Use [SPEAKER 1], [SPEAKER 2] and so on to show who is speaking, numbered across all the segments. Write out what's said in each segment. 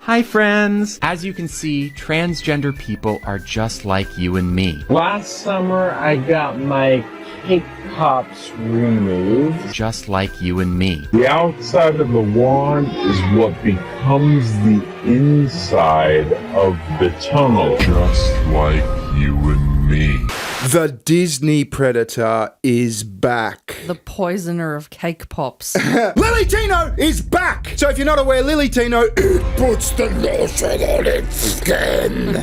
[SPEAKER 1] Hi friends! As you can see, transgender people are just like you and me.
[SPEAKER 2] Last summer, I got my cake pops removed.
[SPEAKER 1] Just like you and me.
[SPEAKER 3] The outside of the wand is what becomes the inside of the tunnel. Just like you and me.
[SPEAKER 4] The Disney Predator is back.
[SPEAKER 5] The poisoner of cake pops.
[SPEAKER 4] Lily Tino is back! So if you're not aware, Lily Tino, it puts the lotion on its skin,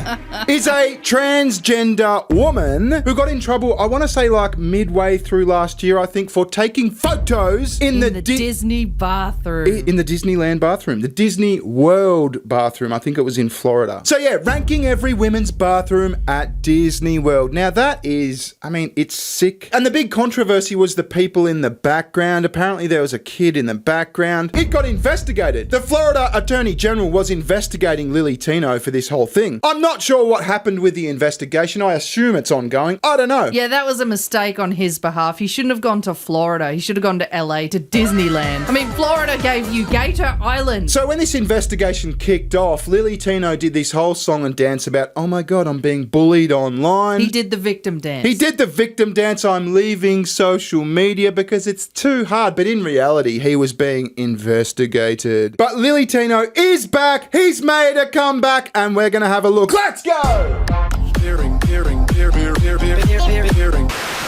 [SPEAKER 4] is a transgender woman who got in trouble, I want to say like midway through last year, I think, for taking photos in the
[SPEAKER 5] Disney bathroom.
[SPEAKER 4] In the Disneyland bathroom. The Disney World bathroom. I think it was in Florida. So yeah, ranking every women's bathroom at Disney World. Now that is, I mean, it's sick. And the big controversy was the people in the background. Apparently there was a kid in the background. It got investigated. The Florida Attorney General was investigating Lily Tino for this whole thing. I'm not sure what happened with the investigation. I assume it's ongoing. I don't know.
[SPEAKER 5] Yeah, that was a mistake on his behalf. He shouldn't have gone to Florida. He should have gone to LA, to Disneyland. I mean, Florida gave you Gator Island.
[SPEAKER 4] So when this investigation kicked off, Lily Tino did this whole song and dance about, oh my God, I'm being bullied online.
[SPEAKER 5] He did the victim dance.
[SPEAKER 4] He did the victim dance. I'm leaving social media because it's too hard. But in reality, he was being investigated. But Lily Tino is back. He's made a comeback and we're going to have a look. Let's go!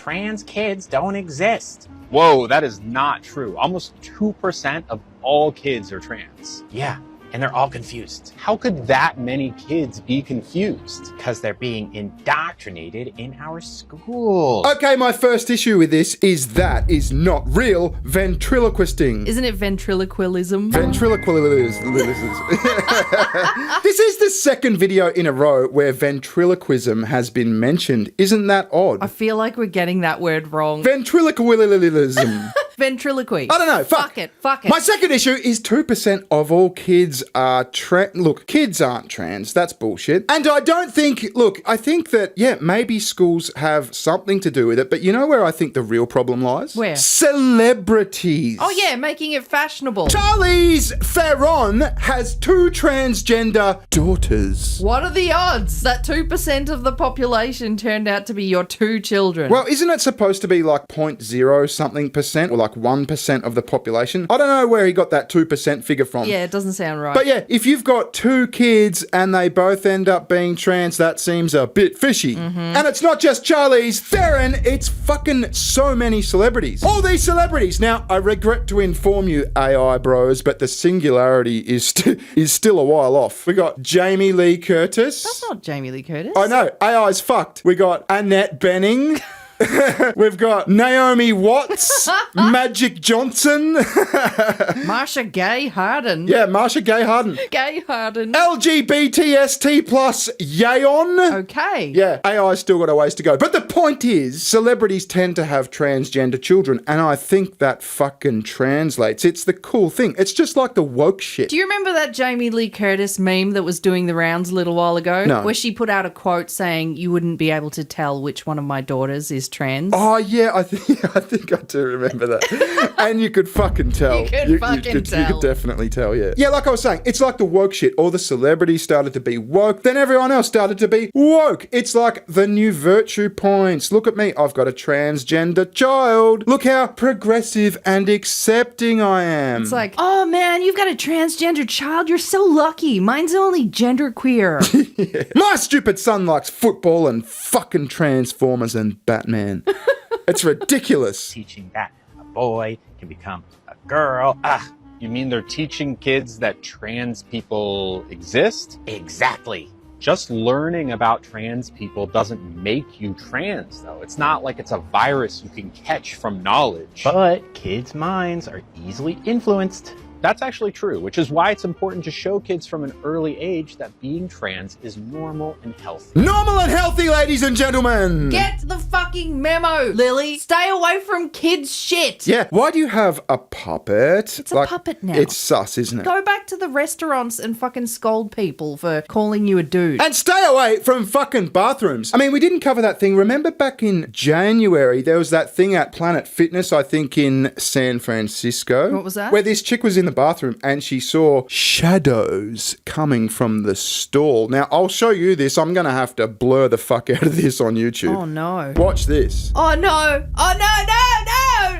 [SPEAKER 1] Trans kids don't exist. Whoa, that is not true. Almost 2% of all kids are trans. Yeah, and they're all confused. How could that many kids be confused? Because they're being indoctrinated in our school.
[SPEAKER 4] Okay, my first issue with this is that is not real ventriloquisting.
[SPEAKER 5] Isn't it ventriloquism?
[SPEAKER 4] Ventriloquism. This is the second video in a row where ventriloquism has been mentioned. Isn't that odd?
[SPEAKER 5] I feel like we're getting that word wrong.
[SPEAKER 4] Ventriloquism.
[SPEAKER 5] Ventriloquy.
[SPEAKER 4] I don't know. Fuck
[SPEAKER 5] it. Fuck it.
[SPEAKER 4] My second issue is 2% of all kids are Look, kids aren't trans. That's bullshit. And I don't think, look, I think that, yeah, maybe schools have something to do with it, but you know where I think the real problem lies?
[SPEAKER 5] Where?
[SPEAKER 4] Celebrities.
[SPEAKER 5] Oh yeah, making it fashionable.
[SPEAKER 4] Charlize Theron has 2 transgender daughters.
[SPEAKER 5] What are the odds that 2% of the population turned out to be your 2 children?
[SPEAKER 4] Well, isn't it supposed to be like 0.0 something percent or like 1% of the population? I don't know where he got that 2% figure from.
[SPEAKER 5] Yeah, it doesn't sound right.
[SPEAKER 4] But yeah, if you've got 2 kids and they both end up being trans, that seems a bit fishy. And it's not just Charlize Theron, it's fucking so many celebrities. All these celebrities. Now, I regret to inform you, AI bros, but the singularity is still a while off. We got Jamie Lee Curtis.
[SPEAKER 5] That's not Jamie Lee Curtis.
[SPEAKER 4] I know, AI's fucked. We got Annette Bening. We've got Naomi Watts, Magic Johnson.
[SPEAKER 5] Marsha Gay Harden.
[SPEAKER 4] Yeah, Marsha Gay Harden.
[SPEAKER 5] Gay Harden.
[SPEAKER 4] LGBTST plus Yayon.
[SPEAKER 5] Okay.
[SPEAKER 4] Yeah, AI's still got a ways to go. But the point is, celebrities tend to have transgender children, and I think that fucking translates. It's the cool thing. It's just like the woke shit.
[SPEAKER 5] Do you remember that Jamie Lee Curtis meme that was doing the rounds a little while ago?
[SPEAKER 4] No.
[SPEAKER 5] Where she put out a quote saying, you wouldn't be able to tell which one of my daughters is trans.
[SPEAKER 4] Oh, yeah, I think I do remember that. And you could fucking tell.
[SPEAKER 5] You could tell.
[SPEAKER 4] You could definitely tell, yeah. Yeah, like I was saying, it's like the woke shit. All the celebrities started to be woke, then everyone else started to be woke. It's like the new virtue points. Look at me, I've got a transgender child. Look how progressive and accepting I am.
[SPEAKER 5] It's like, oh man, you've got a transgender child. You're so lucky. Mine's only genderqueer.
[SPEAKER 4] Yeah. My stupid son likes football and fucking Transformers and Batman. It's ridiculous.
[SPEAKER 1] Teaching that a boy can become a girl. You mean they're teaching kids that trans people exist? Exactly. Just learning about trans people doesn't make you trans, though. It's not like it's a virus you can catch from knowledge. But kids' minds are easily influenced. That's actually true, which is why it's important to show kids from an early age that being trans is normal and healthy.
[SPEAKER 4] Normal and healthy, ladies and gentlemen!
[SPEAKER 5] Get the fucking memo, Lily. Stay away from kids' shit.
[SPEAKER 4] Yeah, why do you have a puppet?
[SPEAKER 5] It's a puppet now.
[SPEAKER 4] It's sus, isn't it?
[SPEAKER 5] Go back to the restaurants and fucking scold people for calling you a dude.
[SPEAKER 4] And stay away from fucking bathrooms. I mean, we didn't cover that thing. Remember back in January, there was that thing at Planet Fitness, I think in San Francisco?
[SPEAKER 5] What was that?
[SPEAKER 4] Where this chick was in the the bathroom and she saw shadows coming from the stall. Now, I'll show you this. I'm going to have to blur the fuck out of this on YouTube.
[SPEAKER 5] Oh, no.
[SPEAKER 4] Watch this.
[SPEAKER 5] Oh, no. Oh, no.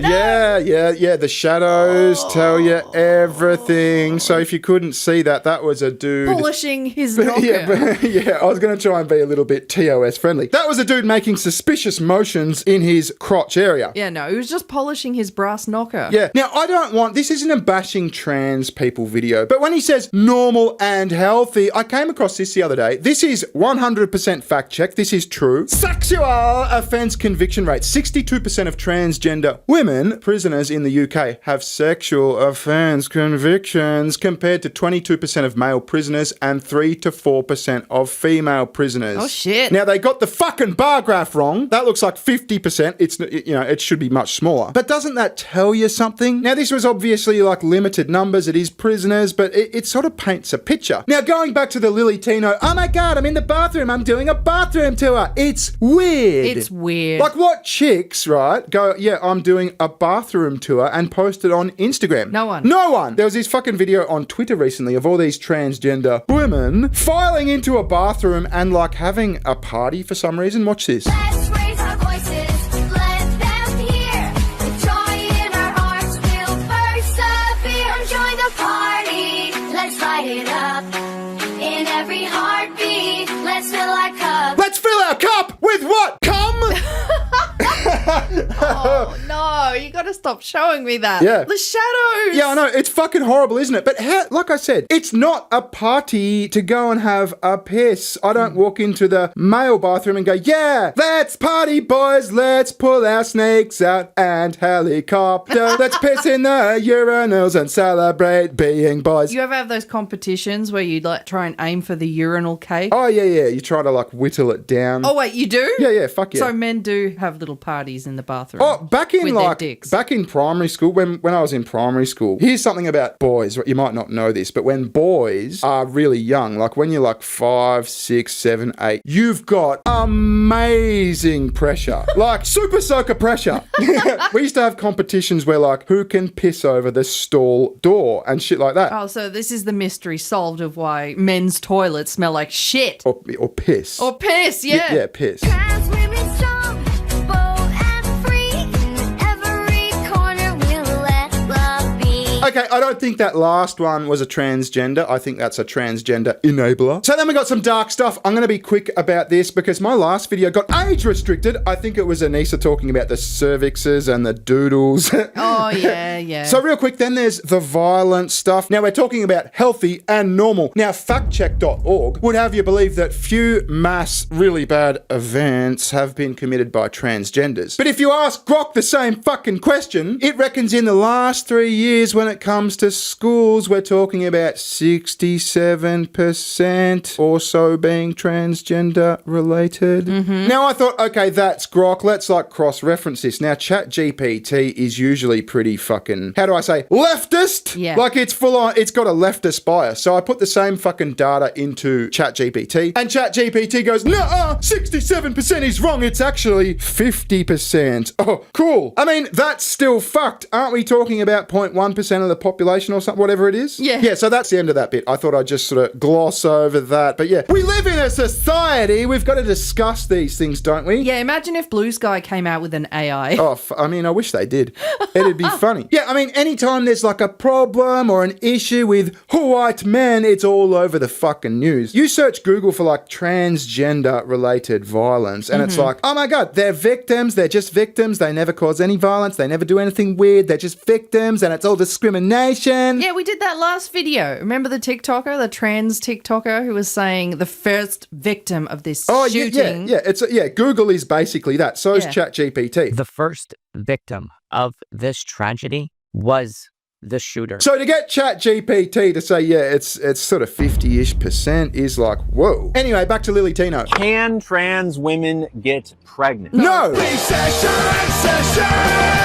[SPEAKER 4] Yeah. The shadows tell you everything. So if you couldn't see that, that was a dude
[SPEAKER 5] Polishing his knocker.
[SPEAKER 4] yeah, I was going to try and be a little bit TOS friendly. That was a dude making suspicious motions in his crotch area.
[SPEAKER 5] Yeah, no, he was just polishing his brass knocker.
[SPEAKER 4] Yeah. Now, I don't want, this isn't a bashing trans people video, but when he says normal and healthy, I came across this the other day. This is 100% fact check. This is true. Sexual offence conviction rate. 62% of transgender women prisoners in the UK have sexual offence convictions compared to 22% of male prisoners and 3 to 4% of female prisoners.
[SPEAKER 5] Oh, shit.
[SPEAKER 4] Now, they got the fucking bar graph wrong. That looks like 50%. It should be much smaller. But doesn't that tell you something? Now, this was obviously like limited numbers. It is prisoners, but it sort of paints a picture. Now, going back to the Lily Tino, oh my God, I'm in the bathroom. I'm doing a bathroom tour. It's weird.
[SPEAKER 5] It's weird.
[SPEAKER 4] Like what chicks, right, go, yeah, I'm doing a bathroom tour and post it on Instagram?
[SPEAKER 5] No one.
[SPEAKER 4] No one. There was this fucking video on Twitter recently of all these transgender women filing into a bathroom and like having a party for some reason. Watch this.
[SPEAKER 6] Let's raise our voices, let them hear. With joy in our hearts, we'll persevere. Join the party, let's light it up. In every heartbeat, let's fill our cup.
[SPEAKER 4] Let's fill our cup with what? Cum?
[SPEAKER 5] Oh, no, you got to stop showing me that.
[SPEAKER 4] Yeah.
[SPEAKER 5] The shadows.
[SPEAKER 4] Yeah, I know. It's fucking horrible, isn't it? But like I said, it's not a party to go and have a piss. I don't walk into the male bathroom and go, yeah, let's party, boys. Let's pull our snakes out and helicopter. Let's piss in the urinals and celebrate being boys.
[SPEAKER 5] You ever have those competitions where you like try and aim for the urinal cake?
[SPEAKER 4] Oh, yeah. You try to like whittle it down.
[SPEAKER 5] Oh, wait, you do?
[SPEAKER 4] Yeah, fuck yeah.
[SPEAKER 5] So men do have little parties in the bathroom.
[SPEAKER 4] Oh, back in primary school, when I was in primary school, here's something about boys. You might not know this, but when boys are really young, like when you're like 5, 6, 7, 8, you've got amazing pressure. Like super soaker pressure. We used to have competitions where like who can piss over the stall door and shit like that.
[SPEAKER 5] Oh, so this is the mystery solved of why men's toilets smell like shit.
[SPEAKER 4] Or piss.
[SPEAKER 5] Or piss, yeah.
[SPEAKER 4] Yeah, piss.
[SPEAKER 6] Trans women strong, bold and free. In every corner, we'll let love be.
[SPEAKER 4] Okay, I don't think that last one was a transgender. I think that's a transgender enabler. So then we got some dark stuff. I'm going to be quick about this because my last video got age restricted. I think it was Anissa talking about the cervixes and the doodles.
[SPEAKER 5] Oh, yeah.
[SPEAKER 4] So real quick, then there's the violent stuff. Now we're talking about healthy and normal. Now factcheck.org would have you believe that few mass really bad events have been committed by transgenders. But if you ask Grok the same fucking question, it reckons in the last 3 years when it comes to schools, we're talking about 67% or so being transgender related. Now I thought, okay, that's Grok. Let's like cross-reference this. Now ChatGPT is usually pretty fucking, how do I say, leftist?
[SPEAKER 5] Yeah.
[SPEAKER 4] Like it's full on, it's got a leftist bias. So I put the same fucking data into ChatGPT and ChatGPT goes, nah, 67% is wrong. It's actually 50%. Oh, cool. I mean, that's still fucked. Aren't we talking about 0.1% of the population or something, whatever it is?
[SPEAKER 5] Yeah.
[SPEAKER 4] Yeah, so that's the end of that bit. I thought I'd just sort of gloss over that. But yeah, we live in a society. We've got to discuss these things, don't we?
[SPEAKER 5] Yeah, imagine if Blue Sky came out with an AI.
[SPEAKER 4] Oh, I mean, I wish they did. It'd be funny. Yeah, I mean, anytime there's like a problem or an issue with white men, it's all over the fucking news. You search Google for like transgender related violence and it's like, oh my God, they're victims. They're just victims. They never cause any violence. They never do anything weird. They're just victims and it's all discrimination.
[SPEAKER 5] Yeah, we did that last video. Remember the TikToker, the trans TikToker who was saying the first victim of this shooting?
[SPEAKER 4] Yeah, Google is basically that. So is ChatGPT.
[SPEAKER 7] The first victim of this tragedy was the shooter.
[SPEAKER 4] So to get ChatGPT to say, yeah, it's sort of 50-ish% is like, whoa. Anyway, back to Lily Tino.
[SPEAKER 1] Can trans women get pregnant?
[SPEAKER 4] No!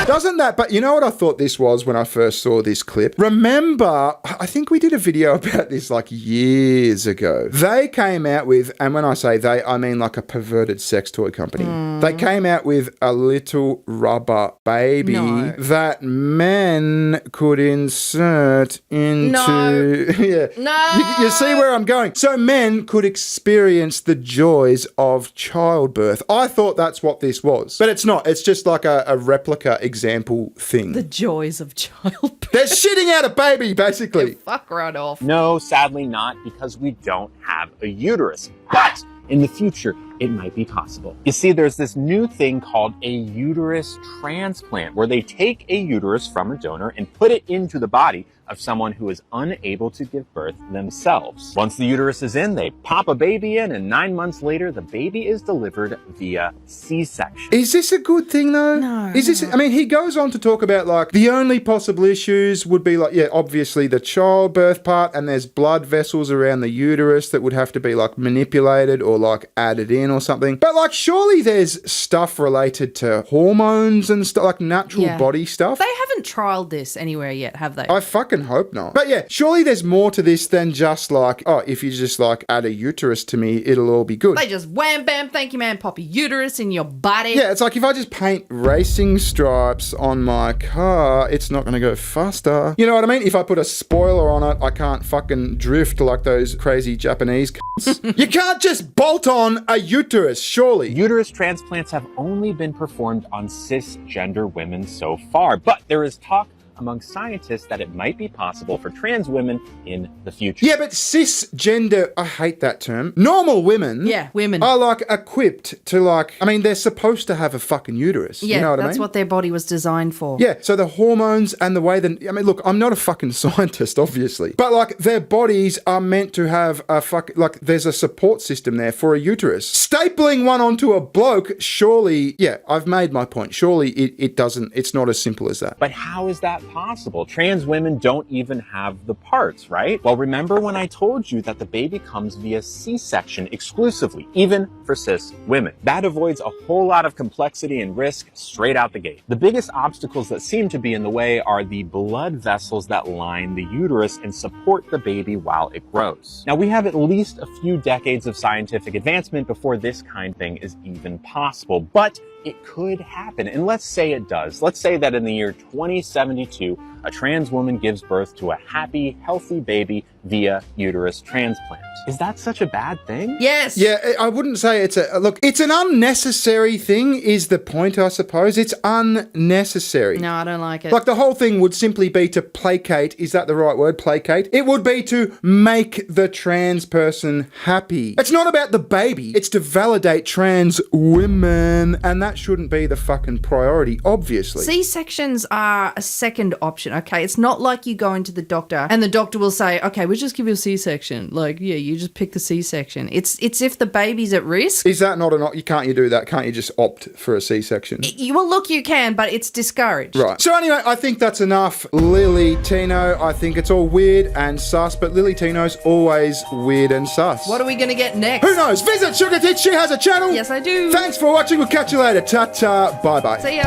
[SPEAKER 4] Doesn't that, but you know what I thought this was when I first saw this clip? Remember, I think we did a video about this like years ago. They came out with, and when I say they, I mean like a perverted sex toy company. They came out with a little rubber baby that men could insert into...
[SPEAKER 5] No.
[SPEAKER 4] yeah.
[SPEAKER 5] No.
[SPEAKER 4] You see where I'm going? So men could experience the joys of childbirth. I thought that's what this was. But it's not. It's just like a replica example thing.
[SPEAKER 5] The joys of childbirth.
[SPEAKER 4] They're shitting out a baby, basically.
[SPEAKER 5] Fuck right off.
[SPEAKER 1] No, sadly not, because we don't have a uterus. But in the future, it might be possible. You see, there's this new thing called a uterus transplant, where they take a uterus from a donor and put it into the body of someone who is unable to give birth themselves. Once the uterus is in, they pop a baby in, and 9 months later, the baby is delivered via C-section.
[SPEAKER 4] Is this a good thing, though?
[SPEAKER 5] No.
[SPEAKER 4] Is this? I mean, he goes on to talk about, like, the only possible issues would be, like, yeah, obviously the childbirth part, and there's blood vessels around the uterus that would have to be, like, manipulated or, like, added in or something. But, like, surely there's stuff related to hormones and stuff, like natural body stuff.
[SPEAKER 5] They haven't trialed this anywhere yet, have they?
[SPEAKER 4] I fucking hope not. But yeah, surely there's more to this than just like, oh, if you just like add a uterus to me, it'll all be good.
[SPEAKER 5] They just wham bam, thank you man, pop a uterus in your body.
[SPEAKER 4] Yeah, it's like if I just paint racing stripes on my car, it's not going to go faster. You know what I mean? If I put a spoiler on it, I can't fucking drift like those crazy Japanese cunts. You can't just bolt on a uterus, surely.
[SPEAKER 1] Uterus transplants have only been performed on cisgender women so far, but there is talk among scientists that it might be possible for trans women in the future.
[SPEAKER 4] Yeah, but cisgender, I hate that term. Normal women.
[SPEAKER 5] Yeah, women.
[SPEAKER 4] Are like equipped to like, I mean, they're supposed to have a fucking uterus.
[SPEAKER 5] Yeah,
[SPEAKER 4] you know what I mean?
[SPEAKER 5] that's what their body was designed for.
[SPEAKER 4] Yeah, so the hormones and the way that, I mean, look, I'm not a fucking scientist, obviously, but like their bodies are meant to have a like there's a support system there for a uterus. Stapling one onto a bloke, surely, yeah, I've made my point. Surely it doesn't, it's not as simple as that.
[SPEAKER 1] But how is that possible? Trans women don't even have the parts, right? Well, remember when I told you that the baby comes via C-section exclusively, even for cis women. That avoids a whole lot of complexity and risk straight out the gate. The biggest obstacles that seem to be in the way are the blood vessels that line the uterus and support the baby while it grows. Now, we have at least a few decades of scientific advancement before this kind of thing is even possible, but it could happen. And let's say it does. Let's say that in the year 2072, a trans woman gives birth to a happy, healthy baby via uterus transplant. Is that such a bad thing?
[SPEAKER 5] Yes.
[SPEAKER 4] Yeah, I wouldn't say it's a, look, it's an unnecessary thing is the point, I suppose. It's unnecessary.
[SPEAKER 5] No, I don't like it.
[SPEAKER 4] Like the whole thing would simply be to placate, is that the right word, placate? It would be to make the trans person happy. It's not about the baby, it's to validate trans women, and that shouldn't be the fucking priority, obviously.
[SPEAKER 5] C-sections are a second option, okay? It's not like you go into the doctor and the doctor will say, okay, we'll just give you a C-section. Like, yeah, you just pick the C-section. It's if the baby's at risk.
[SPEAKER 4] Is that not an option? Can't you do that? Can't you just opt for a C-section?
[SPEAKER 5] Well, look, you can, but it's discouraged.
[SPEAKER 4] Right. So anyway, I think that's enough. Lily Tino, I think it's all weird and sus, but Lily Tino's always weird and sus.
[SPEAKER 5] What are we going to get next?
[SPEAKER 4] Who knows? Visit SugarTits. She has a channel.
[SPEAKER 5] Yes, I do.
[SPEAKER 4] Thanks for watching. We'll catch you later. Ta-ta. Bye-bye.
[SPEAKER 5] See ya.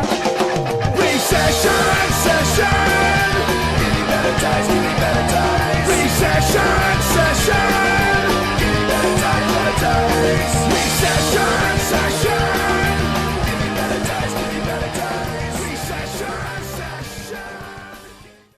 [SPEAKER 8] Recession session. Give me better times, give me better times. Recession session.